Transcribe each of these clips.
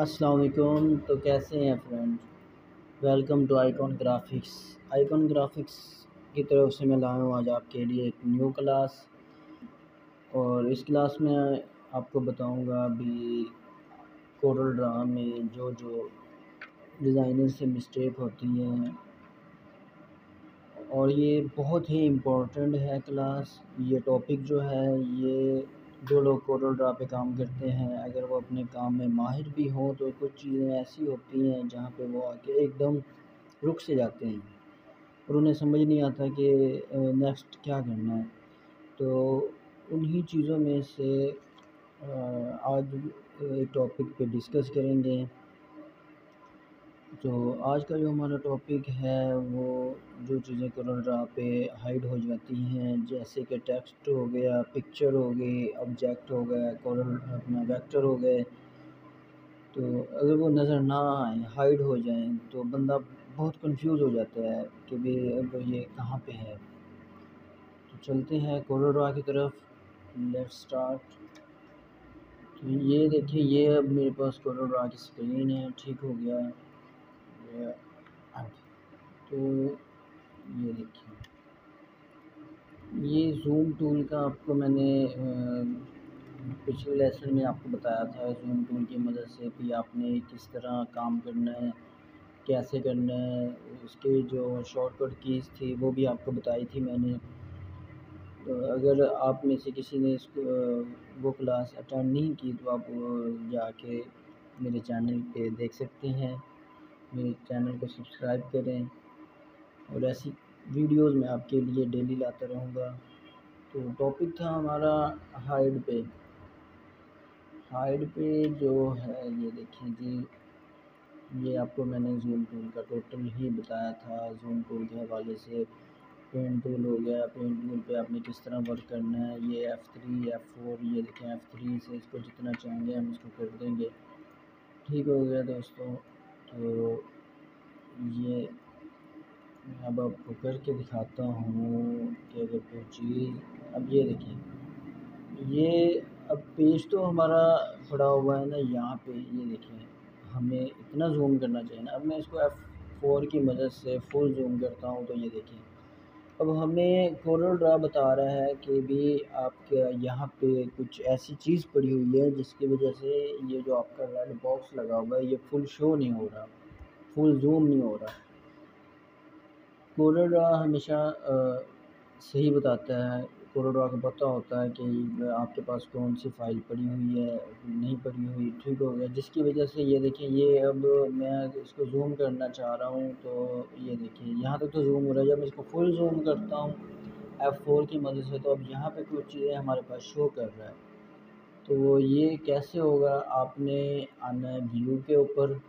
अस्सलाम वालेकुम। तो कैसे हैं friend? Welcome to icon graphics. Icon graphics की तरफ से मैं लाया हूँ आज आपके लिए एक न्यू क्लास। और इस क्लास में आपको बताऊँगा अभी कोरल ड्रा में जो जो डिज़ाइनर से मिस्टेक होती हैं, और ये बहुत ही इम्पोर्टेंट है क्लास। ये टॉपिक जो है, ये जो लोग कोरल ड्रा पे काम करते हैं, अगर वो अपने काम में माहिर भी हों तो कुछ चीज़ें ऐसी होती हैं जहाँ पे वो आके एकदम रुक से जाते हैं और उन्हें समझ नहीं आता कि नेक्स्ट क्या करना है। तो उन्हीं चीज़ों में से आज एक टॉपिक पे डिस्कस करेंगे। तो आज का जो हमारा टॉपिक है वो जो चीज़ें कोरल ड्रा पे हाइड हो जाती हैं, जैसे कि टेक्स्ट हो गया, पिक्चर हो गई, ऑब्जेक्ट हो गया, कोरल अपना वेक्टर हो गए। तो अगर वो नज़र ना आए, हाइड हो जाएं, तो बंदा बहुत कंफ्यूज हो जाता है कि भाई अब ये कहाँ पे है। तो चलते हैं कोरल ड्रा की तरफ। Let's start. तो ये देखिए, ये अब मेरे पास कोरल ड्रा की स्क्रीन है। ठीक हो गया ये। तो ये देखिए, ये जूम टूल का आपको मैंने पिछले लेसन में आपको बताया था। जूम टूल की मदद से भी आपने किस तरह काम करना है, कैसे करना है, उसके जो शॉर्टकट कीज़ थी वो भी आपको बताई थी मैंने। तो अगर आप में से किसी ने इसको वो क्लास अटेंड नहीं की तो आप जाके मेरे चैनल पे देख सकते हैं। मेरे चैनल को सब्सक्राइब करें और ऐसी वीडियोज़ मैं आपके लिए डेली लाता रहूँगा। तो टॉपिक था हमारा हाइड पे। हाइड पे जो है, ये देखिए जी, ये आपको मैंने जूम टूल का टोटल ही बताया था। जूम टूल के हवाले से पेन टूल हो गया, पेन टूल पे आपने किस तरह वर्क करना है। ये F3 F4, ये देखें F3 से इसको जितना चाहेंगे हम इसको कर देंगे। ठीक हो गया दोस्तों। तो ये मैं अब आपको करके दिखाता हूँ कि अगर कोई चीज़, अब ये देखिए, ये अब पेज तो हमारा पड़ा हुआ है ना यहाँ पे। ये देखिए, हमें इतना जूम करना चाहिए ना। अब मैं इसको F4 की मदद से फुल जूम करता हूँ तो ये देखिए, अब हमें कोरल ड्रा बता रहा है कि भी आपके यहाँ पे कुछ ऐसी चीज़ पड़ी हुई है जिसकी वजह से ये जो आपका रेड बॉक्स लगा हुआ है ये फुल शो नहीं हो रहा, फुल जूम नहीं हो रहा। कोरल ड्रा हमेशा सही बताता है। कोरल ड्रा को पता होता है कि आपके पास कौन सी फ़ाइल पड़ी हुई है, नहीं पड़ी हुई। ठीक हो गया, जिसकी वजह से ये देखिए, ये अब मैं इसको जूम करना चाह रहा हूँ तो ये देखिए यहाँ तक तो जूम हो रहा है। जब मैं इसको फुल जूम करता हूँ F4 की मदद से, तो अब यहाँ पे कुछ चीज़ें हमारे पास शो कर रहा है। तो ये कैसे होगा, आपने आना है व्यू के ऊपर।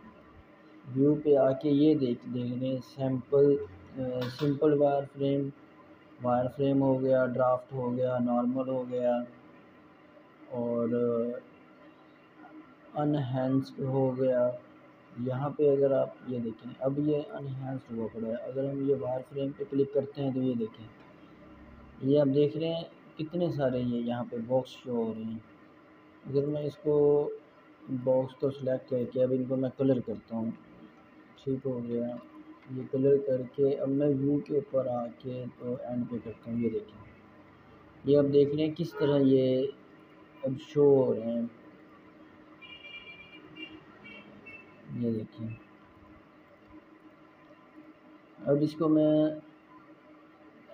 व्यू पे आके ये देखने सैम्पल सिंपल वायर फ्रेम हो गया, ड्राफ्ट हो गया, नॉर्मल हो गया और अनहैंस्ड हो गया। यहाँ पे अगर आप ये देखें, अब ये अनहैंस्ड हुआ पड़ा है। अगर हम ये वायर फ्रेम पे क्लिक करते हैं तो ये देखें, ये आप देख रहे हैं कितने सारे ये यहाँ पे बॉक्स शो हो रहे हैं। अगर मैं इसको बॉक्स को सिलेक्ट करके अब इनको मैं कलर करता हूँ। ठीक हो गया, ये कलर करके अब मैं व्यू के ऊपर आके तो एंड पे करता हूँ। ये देखें, ये अब देख रहे हैं किस तरह ये अब शो हो रहे हैं। ये देखिए, अब इसको मैं,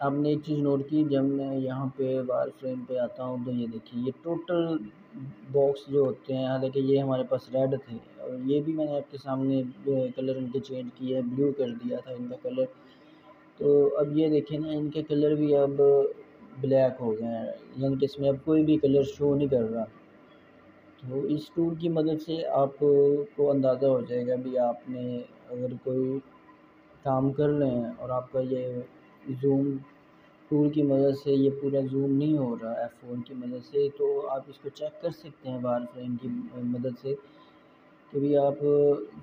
आपने एक चीज़ नोट की, जब मैं यहाँ पे वायर फ्रेम पे आता हूँ तो ये देखिए, ये टोटल बॉक्स जो होते हैं, हालांकि ये हमारे पास रेड थे और ये भी मैंने आपके सामने कलर इनके चेंज किया है, ब्लू कर दिया था इनका कलर। तो अब ये देखें ना, इनके कलर भी अब ब्लैक हो गए हैं, यानी कि इसमें अब कोई भी कलर शो नहीं कर रहा। तो इस टूल की मदद से आपको अंदाज़ा हो जाएगा भी आपने अगर कोई काम कर रहे हैं और आपका ये जूम टूल की मदद से ये पूरा जूम नहीं हो रहा है F4 की मदद से, तो आप इसको चेक कर सकते हैं वायर फ्रेम की मदद से कि भी आप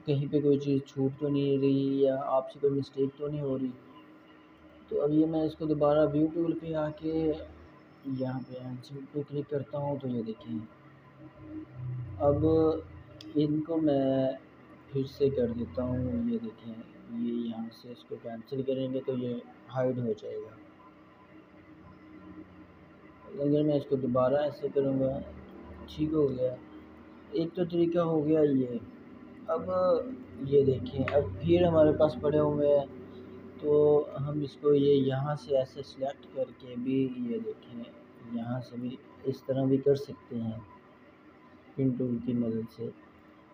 कहीं पे कोई चीज़ छूट तो नहीं रही या आपसे कोई मिस्टेक तो नहीं हो रही। तो अब ये मैं इसको दोबारा व्यू टूल पे आके यहाँ पे आंसर पे क्लिक करता हूँ तो ये देखें, अब इनको मैं फिर से कर देता हूँ। ये देखें, ये यहाँ से इसको कैंसिल करेंगे तो ये हाइड हो जाएगा। अगर मैं इसको दोबारा ऐसे करूँगा, ठीक हो गया। एक तो तरीका हो गया ये। अब ये देखें, अब फिर हमारे पास पड़े हुए हैं, तो हम इसको ये यहाँ से ऐसे सिलेक्ट करके भी, ये देखें, यहाँ से भी इस तरह भी कर सकते हैं पिन टूल की मदद से।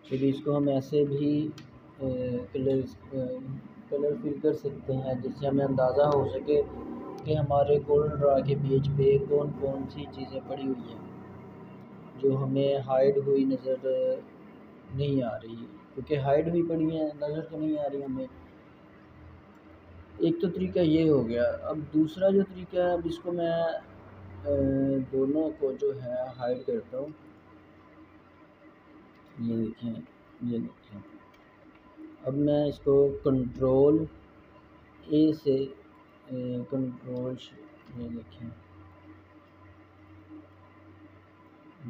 फिर इसको हम ऐसे भी कलर फिल कर सकते हैं, जिससे हमें अंदाज़ा हो सके कि हमारे कोल्ड ड्रा के पेज पे कौन कौन सी चीज़ें पड़ी हुई हैं जो हमें हाइड हुई नज़र नहीं आ रही, क्योंकि हाइड हुई पड़ी हैं, नज़र तो नहीं आ रही हमें। एक तो तरीका ये हो गया। अब दूसरा जो तरीका है, अब इसको मैं दोनों को जो है हाइड करता हूँ। ये देखें, ये देखें। अब मैं इसको कंट्रोल ए से कंट्रोल, ये देखें,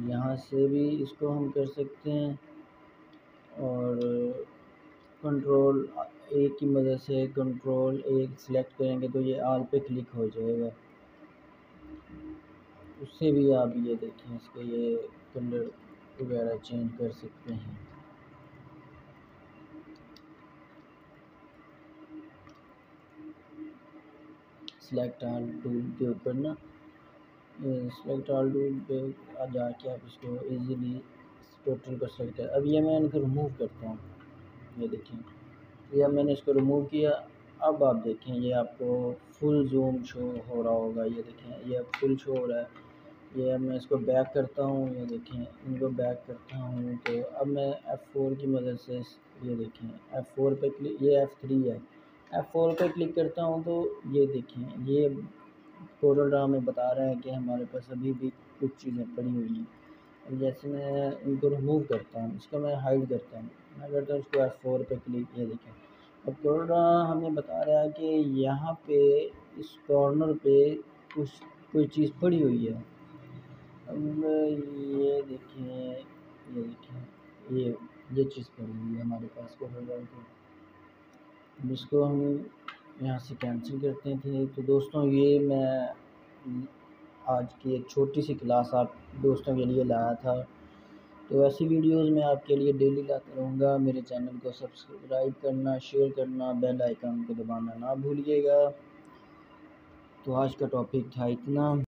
यहाँ से भी इसको हम कर सकते हैं, और कंट्रोल ए की मदद से कंट्रोल ए सिलेक्ट करेंगे तो ये आल पे क्लिक हो जाएगा। उससे भी आप ये देखें, इसके ये कलर वगैरह चेंज कर सकते हैं। सिलेक्ट ऑल टूल के ऊपर ना, सिलेक्ट ऑल टूल पे जाके आप इसको इजीली टोटल को सेलेक्ट कर। अब ये मैं इनको रिमूव करता हूँ। ये देखें, ये मैंने इसको रिमूव किया। अब आप देखें, ये आपको फुल जूम शो हो रहा होगा। ये देखें, ये फुल शो हो रहा है। ये अब मैं इसको बैक करता हूँ। ये देखें, इनको बैक करता हूँ तो अब मैं F4 की मदद से, ये देखें, F4 पे क्लिक, ये F3 है, F4 पे क्लिक करता हूँ तो ये देखें, ये कोरल ड्रा में बता रहा है कि हमारे पास अभी भी कुछ चीज़ें पड़ी हुई हैं। अब जैसे मैं इनको रिमूव करता हूँ, इसको मैं हाइड करता हूँ, मैं करता हूँ इसको F4 पे क्लिक। ये देखें, अब कोरल ड्रा हमें बता रहा है कि यहाँ पे इस कॉर्नर पे कुछ कोई चीज़ पड़ी हुई है। अब ये देखें, ये देखें, ये चीज़ पड़ी हुई है हमारे पास कोरल ड्रा की। अब इसको हम यहाँ से कैंसिल करते थे। तो दोस्तों, ये मैं आज की एक छोटी सी क्लास आप दोस्तों के लिए लाया था। तो ऐसी वीडियोस मैं आपके लिए डेली लाता रहूँगा। मेरे चैनल को सब्सक्राइब करना, शेयर करना, बेल आइकन को दबाना ना भूलिएगा। तो आज का टॉपिक था इतना।